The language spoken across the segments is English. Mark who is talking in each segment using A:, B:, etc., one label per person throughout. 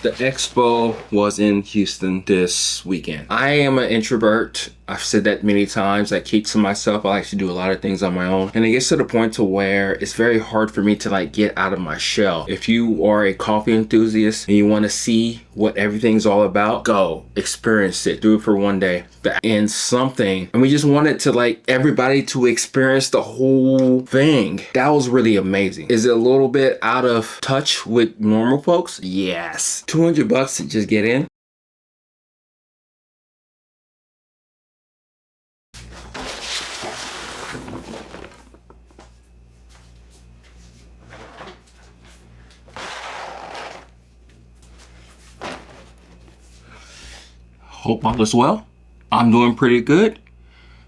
A: The Expo was in Houston this weekend. I am an introvert. I've said that many times. I keep to myself. I like to do a lot of things on my own. And it gets to the point to where it's very hard for me to like get out of my shell. If you are a coffee enthusiast and you want to see what everything's all about, go experience it. Do it for one day. And something. And we just wanted to like everybody to experience the whole thing. That was really amazing. Is it a little bit out of touch with normal folks? Yes. $200 to just get in. Hope all is well. I'm doing pretty good.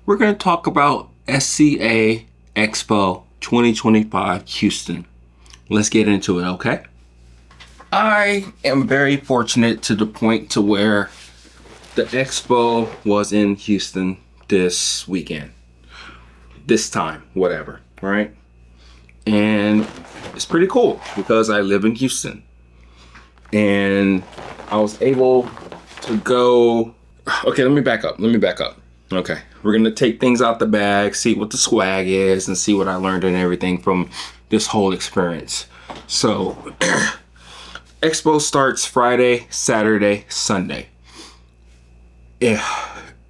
A: We're going to talk about SCA Expo 2025 Houston. Let's get into it, okay? I am very fortunate to the point to where the Expo was in Houston this weekend. This time, whatever, right? And it's pretty cool because I live in Houston. And I was able to go. Okay, let me back up. Okay, we're gonna take things out the bag, see what the swag is, and see what I learned and everything from this whole experience. So, Expo starts Friday, Saturday, Sunday. Yeah,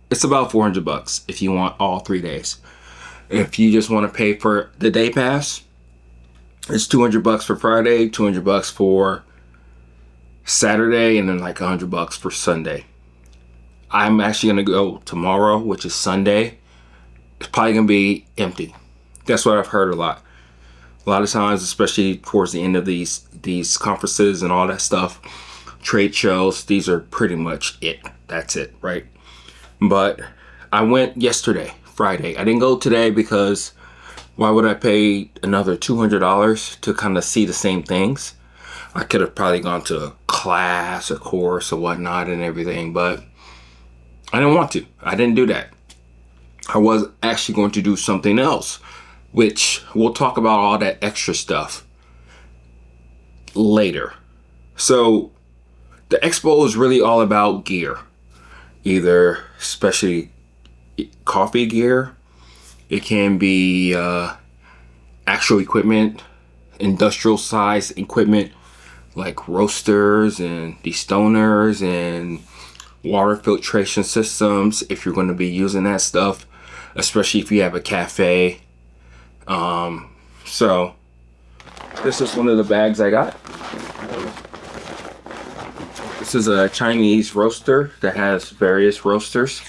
A: it's about $400 if you want all 3 days. If you just want to pay for the day pass, it's $200 for Friday, $200 for Saturday, and then like $100 for Sunday. I'm actually gonna go tomorrow, which is Sunday. It's probably gonna be empty. That's what I've heard a lot. A lot of times, especially towards the end of these conferences and all that stuff, trade shows, these are pretty much it. That's it, right? But I went yesterday, Friday. I didn't go today because why would I pay another $200 to kind of see the same things? I could have probably gone to a class, a course, or whatnot and everything, but I didn't want to. I didn't do that. I was actually going to do something else, which we'll talk about all that extra stuff later. So the Expo is really all about gear, either especially coffee gear. It can be actual equipment, industrial size equipment, like roasters and destoners and water filtration systems, if you're going to be using that stuff, especially if you have a cafe. So this is one of the bags I got. This is a Chinese roaster that has various roasters,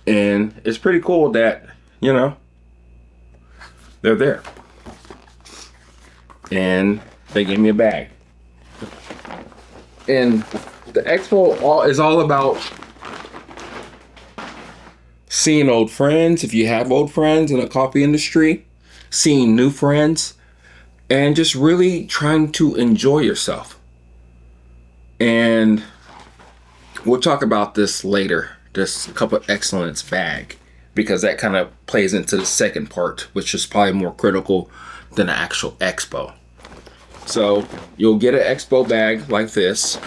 A: and it's pretty cool that, you know, they're there. And they gave me a bag. And the Expo is all about seeing old friends, if you have old friends in the coffee industry, seeing new friends, and just really trying to enjoy yourself. And we'll talk about this later, this Cup of Excellence bag, because that kind of plays into the second part, which is probably more critical than the actual Expo. So you'll get an Expo bag like this,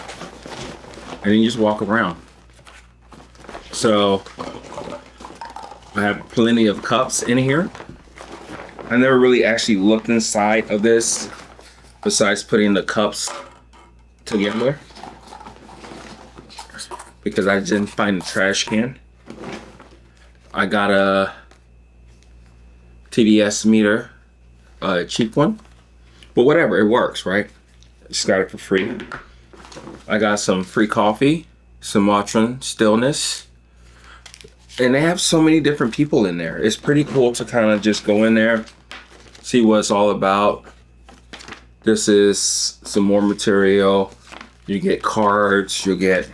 A: and then you just walk around. So I have plenty of cups in here. I never really actually looked inside of this besides putting the cups together, because I didn't find the trash can. I got a TDS meter, a cheap one, but whatever, it works, right? Just got it for free. I got some free coffee, Sumatran stillness, and they have so many different people in there. It's pretty cool to kind of just go in there, see what it's all about. This is some more material. You get cards, you get,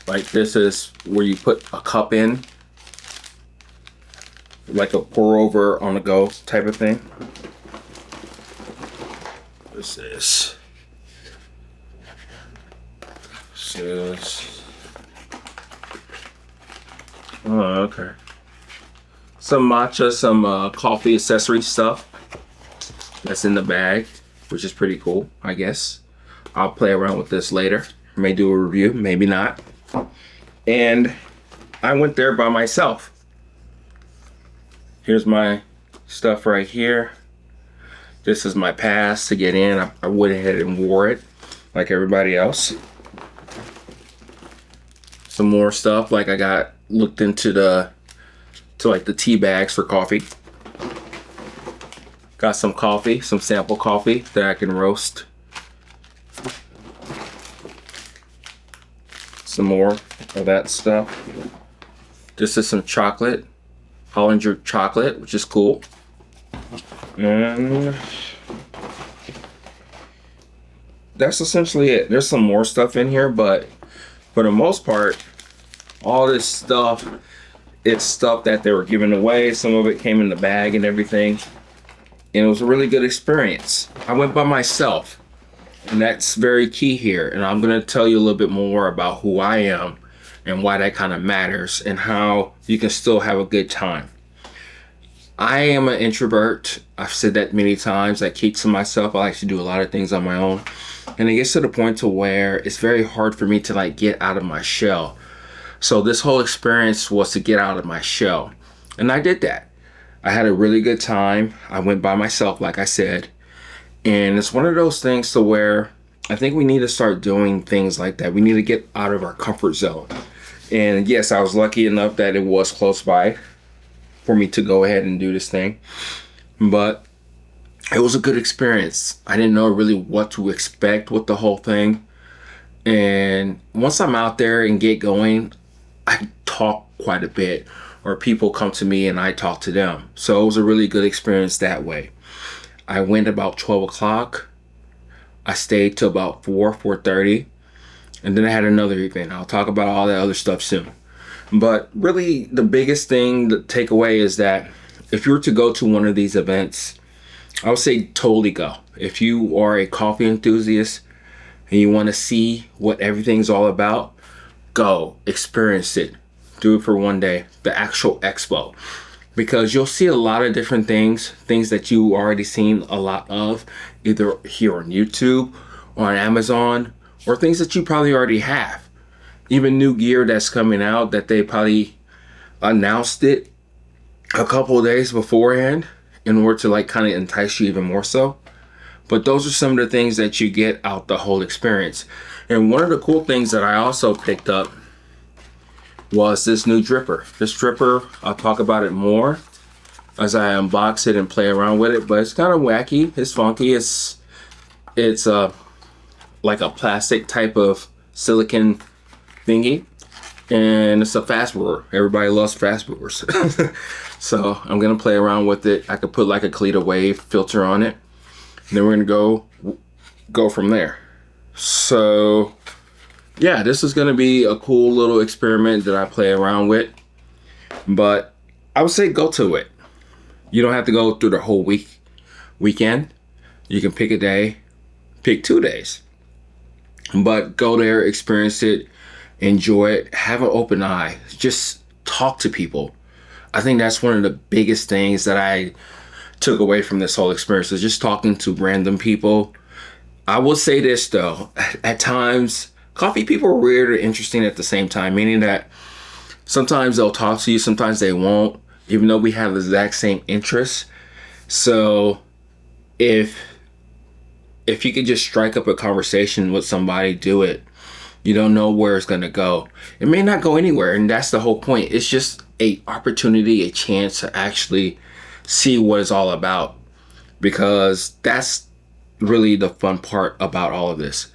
A: like, this is where you put a cup in, like a pour over on the go type of thing. What's this? Oh, okay. Some matcha, some coffee accessory stuff that's in the bag, which is pretty cool, I guess. I'll play around with this later. May do a review, maybe not. And I went there by myself. Here's my stuff right here. This is my pass to get in. I went ahead and wore it like everybody else. Some more stuff, like I got looked into like the tea bags for coffee. Got some coffee, some sample coffee that I can roast. Some more of that stuff. This is some chocolate, Hollinger chocolate, which is cool. And that's essentially it. There's some more stuff in here, but for the most part, all this stuff, it's stuff that they were giving away. Some of it came in the bag and everything. And it was a really good experience. I went by myself, and that's very key here. And I'm gonna tell you a little bit more about who I am and why that kind of matters and how you can still have a good time. I am an introvert. I've said that many times. I keep to myself. I like to do a lot of things on my own. And it gets to the point to where it's very hard for me to like get out of my shell. So this whole experience was to get out of my shell. And I did that. I had a really good time. I went by myself, like I said. And it's one of those things to where I think we need to start doing things like that. We need to get out of our comfort zone. And yes, I was lucky enough that it was close by for me to go ahead and do this thing. But it was a good experience. I didn't know really what to expect with the whole thing. And once I'm out there and get going, I talk quite a bit, or people come to me and I talk to them. So it was a really good experience that way. I went about 12 o'clock. I stayed till about 4:30. And then I had another event. I'll talk about all that other stuff soon. But really the biggest thing, the takeaway is that if you were to go to one of these events, I would say totally go. If you are a coffee enthusiast and you want to see what everything's all about, go experience it. Do it for one day, the actual expo, because you'll see a lot of different things that you already seen a lot of, either here on YouTube or on Amazon, or things that you probably already have. Even new gear that's coming out that they probably announced it a couple of days beforehand in order to like kind of entice you even more so. But those are some of the things that you get out the whole experience. And one of the cool things that I also picked up was this new dripper. This dripper, I'll talk about it more as I unbox it and play around with it, but it's kind of wacky, it's funky, it's like a plastic type of silicone thingy, and it's a fast brewer. Everybody loves fast brewers. So I'm gonna play around with it. I could put like a Cleaner Wave filter on it, and then we're gonna go from there. So yeah, this is gonna be a cool little experiment that I play around with, but I would say go to it. You don't have to go through the whole weekend. You can pick a day, pick 2 days, but go there, experience it, enjoy it, have an open eye, just talk to people. I think that's one of the biggest things that I took away from this whole experience, is just talking to random people. I will say this though, at times, coffee people are weird or interesting at the same time, meaning that sometimes they'll talk to you, sometimes they won't, even though we have the exact same interests. So if you could just strike up a conversation with somebody, do it. You don't know where it's gonna go. It may not go anywhere, and that's the whole point. It's just a opportunity, a chance to actually see what it's all about, because that's really the fun part about all of this.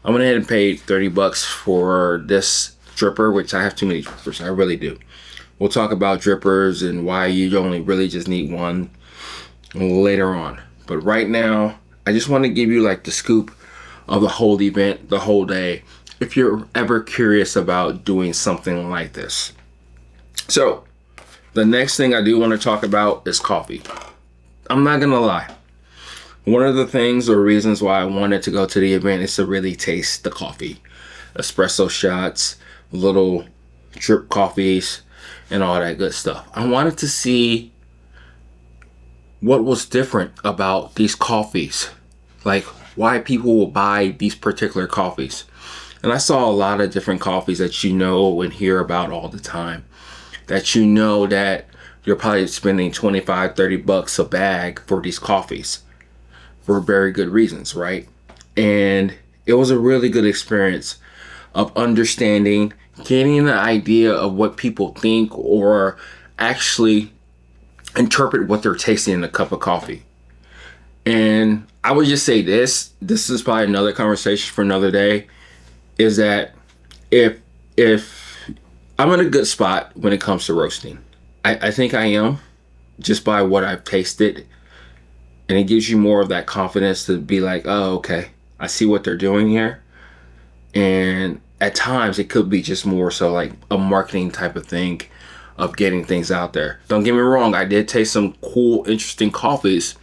A: I went ahead and paid $30 for this dripper, which I have too many drippers, I really do. We'll talk about drippers and why you only really just need one later on. But right now, I just want to give you like the scoop of the whole event, the whole day, if you're ever curious about doing something like this. So the next thing I do want to talk about is coffee. I'm not gonna lie. One of the things or reasons why I wanted to go to the event is to really taste the coffee. Espresso shots, little drip coffees, and all that good stuff. I wanted to see what was different about these coffees. Like, why people will buy these particular coffees. And I saw a lot of different coffees that you know and hear about all the time, that you know that you're probably spending 25, 30 bucks a bag for these coffees for very good reasons, right? And it was a really good experience of understanding, getting an idea of what people think or actually interpret what they're tasting in a cup of coffee. And I would just say this is probably another conversation for another day, is that if I'm in a good spot when it comes to roasting, I think I am, just by what I've tasted. And it gives you more of that confidence to be like, oh, okay, I see what they're doing here. And at times it could be just more so like a marketing type of thing of getting things out there. Don't get me wrong, I did taste some cool, interesting coffees,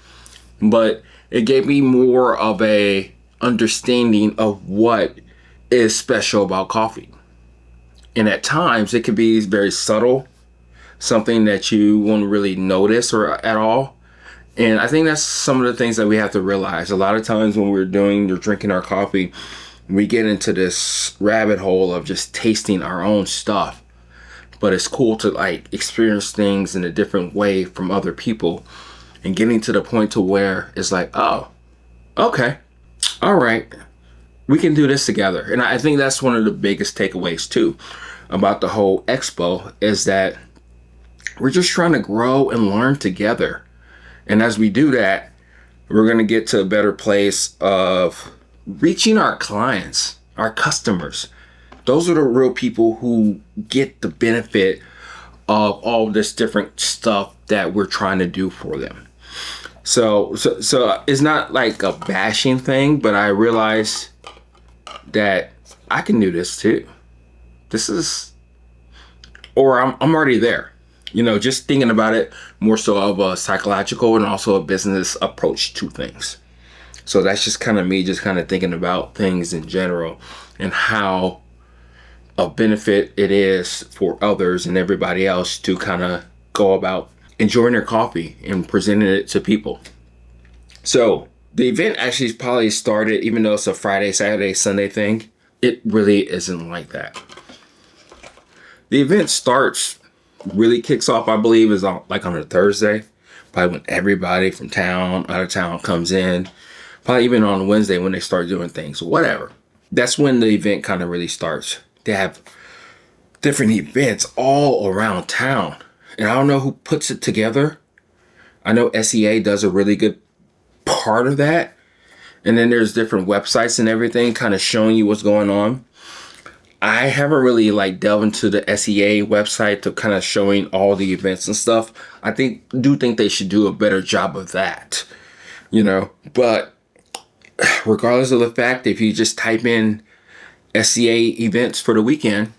A: but it gave me more of a understanding of what is special about coffee. And at times it could be very subtle, something that you won't really notice or at all. And I think that's some of the things that we have to realize. A lot of times when we're drinking our coffee, we get into this rabbit hole of just tasting our own stuff. But it's cool to like experience things in a different way from other people, and getting to the point to where it's like, oh, okay, all right, we can do this together. And I think that's one of the biggest takeaways too about the whole expo, is that we're just trying to grow and learn together. And as we do that, we're going to get to a better place of reaching our clients, our customers. Those are the real people who get the benefit of all this different stuff that we're trying to do for them. So it's not like a bashing thing, but I realize that I can do this too. I'm already there. You know, just thinking about it more so of a psychological and also a business approach to things. So that's just kind of me just kind of thinking about things in general and how a benefit it is for others and everybody else to kind of go about enjoying their coffee and presenting it to people. So the event actually probably started, even though it's a Friday, Saturday, Sunday thing, it really isn't like that. The event really kicks off, I believe, is on a Thursday, probably when everybody from out of town comes in, probably even on Wednesday when they start doing things, whatever. That's when the event kind of really starts. They have different events all around town, and I don't know who puts it together. I know SCA does a really good part of that, and then there's different websites and everything kind of showing you what's going on. I haven't really delved into the SCA website to kind of showing all the events and stuff. I do think they should do a better job of that, you know. But regardless of the fact, if you just type in SCA events for the weekend,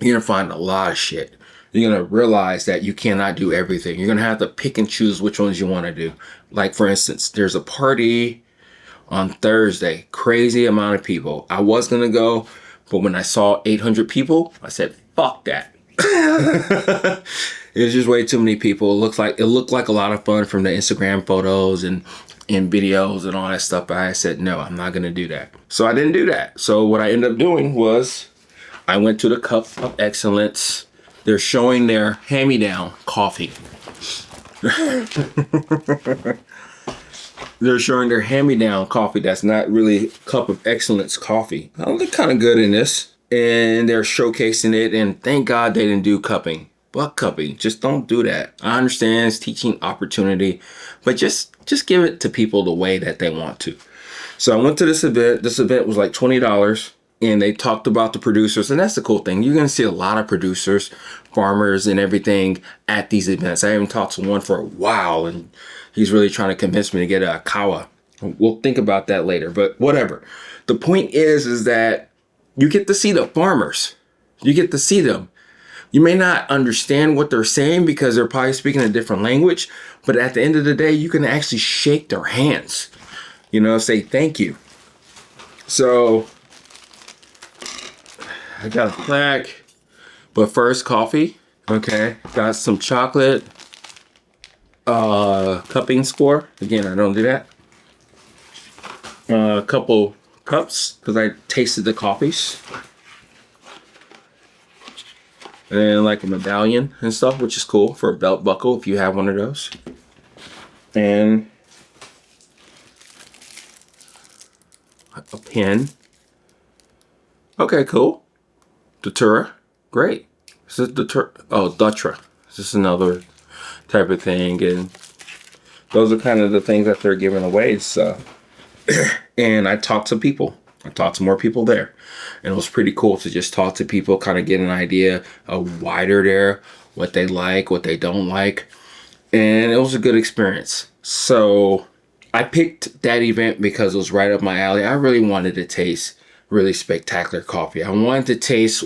A: you're gonna find a lot of shit. You're gonna realize that you cannot do everything. You're gonna have to pick and choose which ones you want to do. Like for instance, there's a party on Thursday, crazy amount of people. I was gonna go, but when I saw 800 people, I said, fuck that. It was just way too many people. It looked like a lot of fun from the Instagram photos and videos and all that stuff. But I said, no, I'm not going to do that. So I didn't do that. So what I ended up doing was I went to the Cup of Excellence. They're showing their hand-me-down coffee. They're showing their hand-me-down coffee that's not really Cup of Excellence coffee. I look kind of good in this. And they're showcasing it, and thank God they didn't do cupping. But cupping, just don't do that. I understand it's teaching opportunity, but just give it to people the way that they want to. So I went to this event. This event was like $20, and they talked about the producers, and that's the cool thing. You're going to see a lot of producers, farmers, and everything at these events. I haven't talked to one for a while, and he's really trying to convince me to get a kawa. We'll think about that later, but whatever. The point is that you get to see the farmers. You get to see them. You may not understand what they're saying because they're probably speaking a different language, but at the end of the day, you can actually shake their hands, say thank you. So I got a plaque, but first coffee. Okay, got some chocolate, cupping score. Again, I don't do that. a couple cups because I tasted the coffees. And like a medallion and stuff, which is cool for a belt buckle if you have one of those. And a pen. Okay, cool. Datura, great. This is Dutra. This is another type of thing, and those are kind of the things that they're giving away. So, and I talked to people. I talked to more people there, and it was pretty cool to just talk to people, kind of get an idea of why they're there, what they like, what they don't like, and it was a good experience. So I picked that event because it was right up my alley. I really wanted to taste really spectacular coffee. I wanted to taste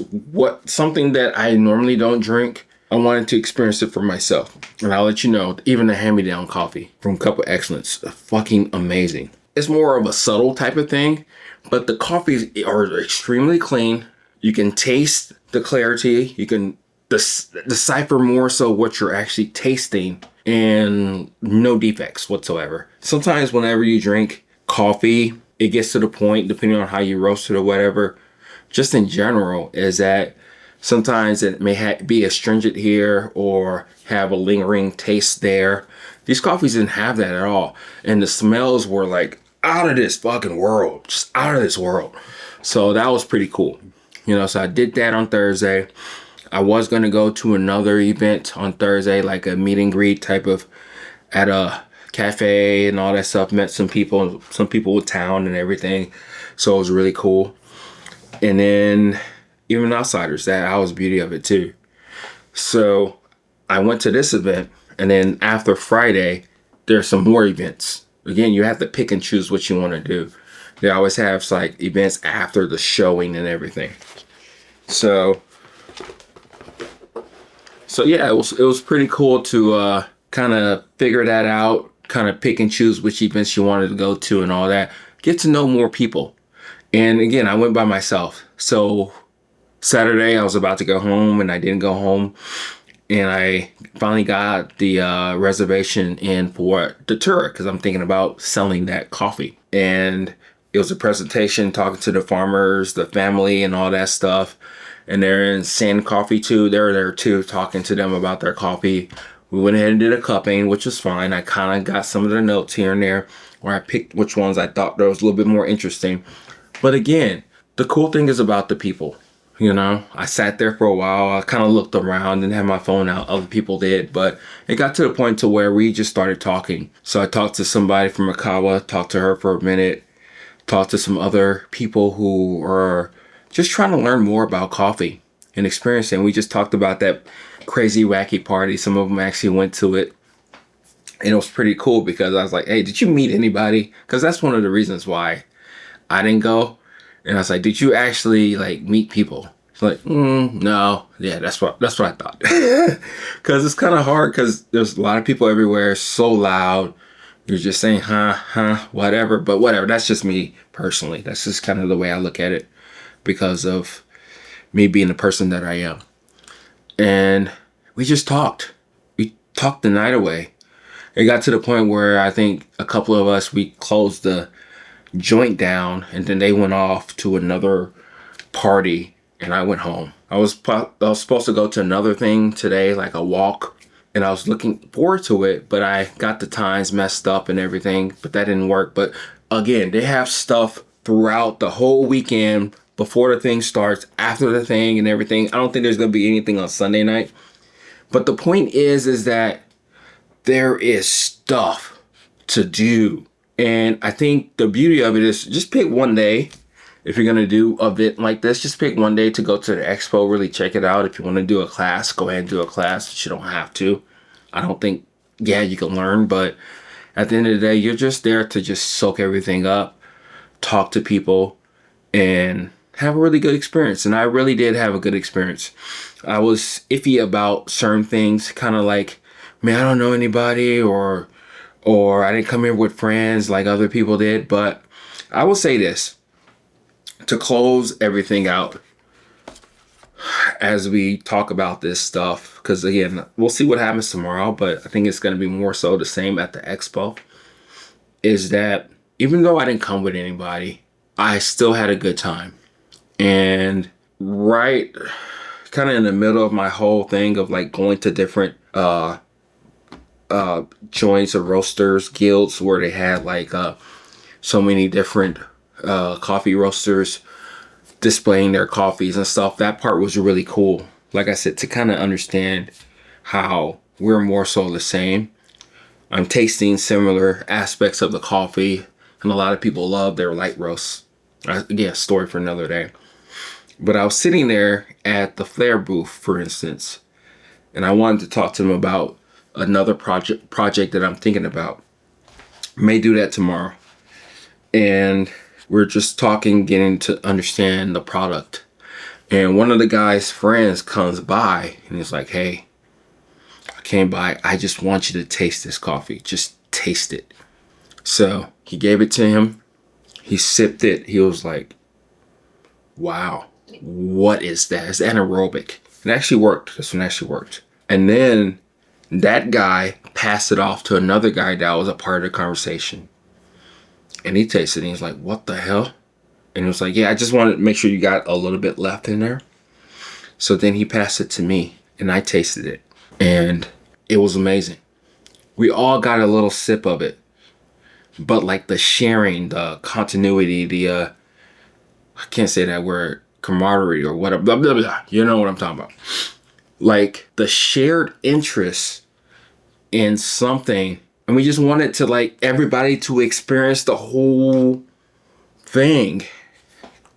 A: something that I normally don't drink. I wanted to experience it for myself. And I'll let you know, even the hand-me-down coffee from Cup of Excellence, fucking amazing. It's more of a subtle type of thing, but the coffees are extremely clean. You can taste the clarity. You can decipher more so what you're actually tasting, and no defects whatsoever. Sometimes whenever you drink coffee, it gets to the point, depending on how you roast it or whatever, just in general, is that sometimes it may be astringent here or have a lingering taste there. These coffees didn't have that at all. And the smells were like out of this fucking world, just out of this world. So that was pretty cool. You know, so I did that on Thursday. I was going to go to another event on Thursday, like a meet and greet type of at a cafe and all that stuff. Met some people with town and everything. So it was really cool. And then even outsiders, that was the beauty of it too. So I went to this event, and then after Friday, there's some more events. Again, you have to pick and choose what you want to do. They always have like events after the showing and everything. So yeah, it was pretty cool to kind of figure that out, kind of pick and choose which events you wanted to go to and all that. Get to know more people. And again, I went by myself. So Saturday, I was about to go home, and I didn't go home. And I finally got the reservation in for the tour because I'm thinking about selling that coffee. And it was a presentation talking to the farmers, the family, and all that stuff. And they're in Sand Coffee too. They were there too, talking to them about their coffee. We went ahead and did a cupping, which was fine. I kind of got some of the notes here and there where I picked which ones I thought that was a little bit more interesting. But again, the cool thing is about the people. You know, I sat there for a while. I kind of looked around, didn't have my phone out. Other people did, but it got to the point to where we just started talking. So I talked to somebody from Makawa, talked to her for a minute, talked to some other people who are just trying to learn more about coffee and experiencing. We just talked about that crazy, wacky party. Some of them actually went to it. And it was pretty cool because I was like, hey, did you meet anybody? Because that's one of the reasons why I didn't go. And I was like, did you actually like meet people? It's like, no. Yeah, that's what I thought. Because it's kind of hard because there's a lot of people everywhere. It's so loud. You're just saying, whatever. But whatever. That's just me personally. That's just kind of the way I look at it because of me being the person that I am. And we just talked. We talked the night away. It got to the point where I think a couple of us, we closed the joint down, and then they went off to another party, and I went home. I was supposed to go to another thing today, like a walk, and I was looking forward to it, but I got the times messed up and everything, but that didn't work. But again, they have stuff throughout the whole weekend, before the thing starts, after the thing and everything. I don't think there's going to be anything on Sunday night. But the point is that there is stuff to do. And I think the beauty of it is just pick one day. If you're going to do a event like this, just pick one day to go to the expo, really check it out. If you want to do a class, go ahead and do a class, but you don't have to. I don't think, you can learn, but at the end of the day, you're just there to just soak everything up, talk to people, and have a really good experience. And I really did have a good experience. I was iffy about certain things, kind of like, man, I don't know anybody, or I didn't come here with friends like other people did. But I will say this, to close everything out as we talk about this stuff, because again, we'll see what happens tomorrow, but I think it's going to be more so the same at the expo, is that even though I didn't come with anybody, I still had a good time. And right kind of in the middle of my whole thing of like going to different joints or roasters, guilds where they had like so many different coffee roasters displaying their coffees and stuff. That part was really cool. Like I said, to kind of understand how we're more so the same. I'm tasting similar aspects of the coffee, and a lot of people love their light roasts. Again, story for another day. But I was sitting there at the Flare booth, for instance, and I wanted to talk to them about another project that I'm thinking about. May do that tomorrow. And we're just talking, getting to understand the product. And one of the guy's friends comes by and he's like, hey, I came by. I just want you to taste this coffee. Just taste it. So he gave it to him. He sipped it. He was like, wow, what is that? It's anaerobic. It actually worked. This one actually worked. And then that guy passed it off to another guy that was a part of the conversation. And he tasted it and he's like, what the hell? And he was like, yeah, I just wanted to make sure you got a little bit left in there. So then he passed it to me and I tasted it. And it was amazing. We all got a little sip of it. But like the sharing, the continuity, I can't say that word, camaraderie or whatever, blah, blah, blah. You know what I'm talking about. Like the shared interest in something. And we just wanted to like everybody to experience the whole thing.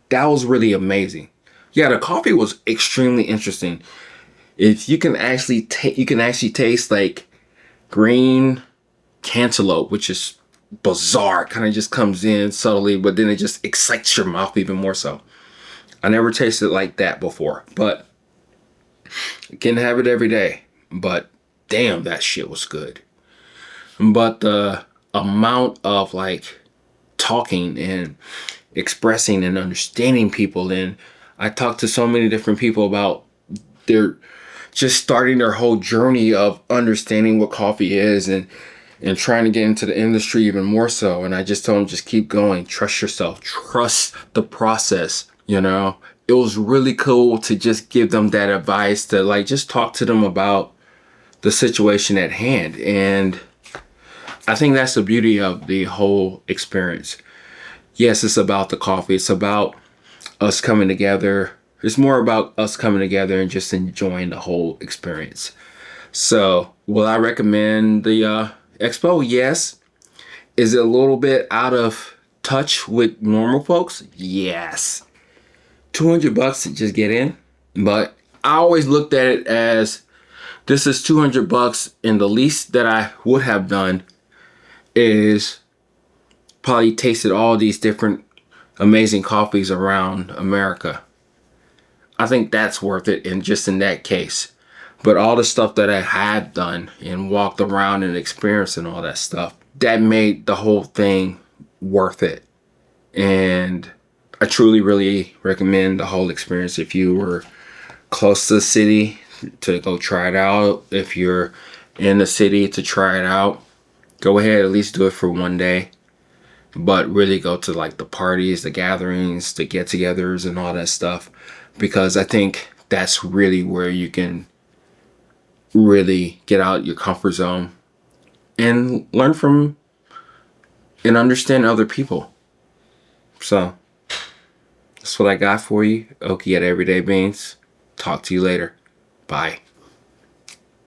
A: That was really amazing. Yeah, the coffee was extremely interesting. If you can actually taste like green cantaloupe, which is bizarre. It kind of just comes in subtly, but then it just excites your mouth even more so. I never tasted it like that before, but you can have it every day. But damn, that shit was good. But the amount of like talking and expressing and understanding people, and I talked to so many different people about their just starting their whole journey of understanding what coffee is and trying to get into the industry even more so. And I just told them, just keep going, trust yourself, trust the process. You know, it was really cool to just give them that advice, to like just talk to them about the situation at hand. And I think that's the beauty of the whole experience. Yes, it's about the coffee. It's about us coming together. It's more about us coming together and just enjoying the whole experience. So, will I recommend the Expo? Yes. Is it a little bit out of touch with normal folks? Yes. $200 to just get in. But I always looked at it as this is $200, and the least that I would have done is probably tasted all these different amazing coffees around America. I think that's worth it in just in that case. But all the stuff that I had done and walked around and experienced and all that stuff, that made the whole thing worth it. And I truly really recommend the whole experience if you were close to the city to go try it out. If you're in the city to try it out, go ahead, at least do it for one day. But really go to like the parties, the gatherings, the get-togethers and all that stuff. Because I think that's really where you can really get out your comfort zone and learn from and understand other people. So that's what I got for you. Okie at Everyday Beans. Talk to you later. Bye.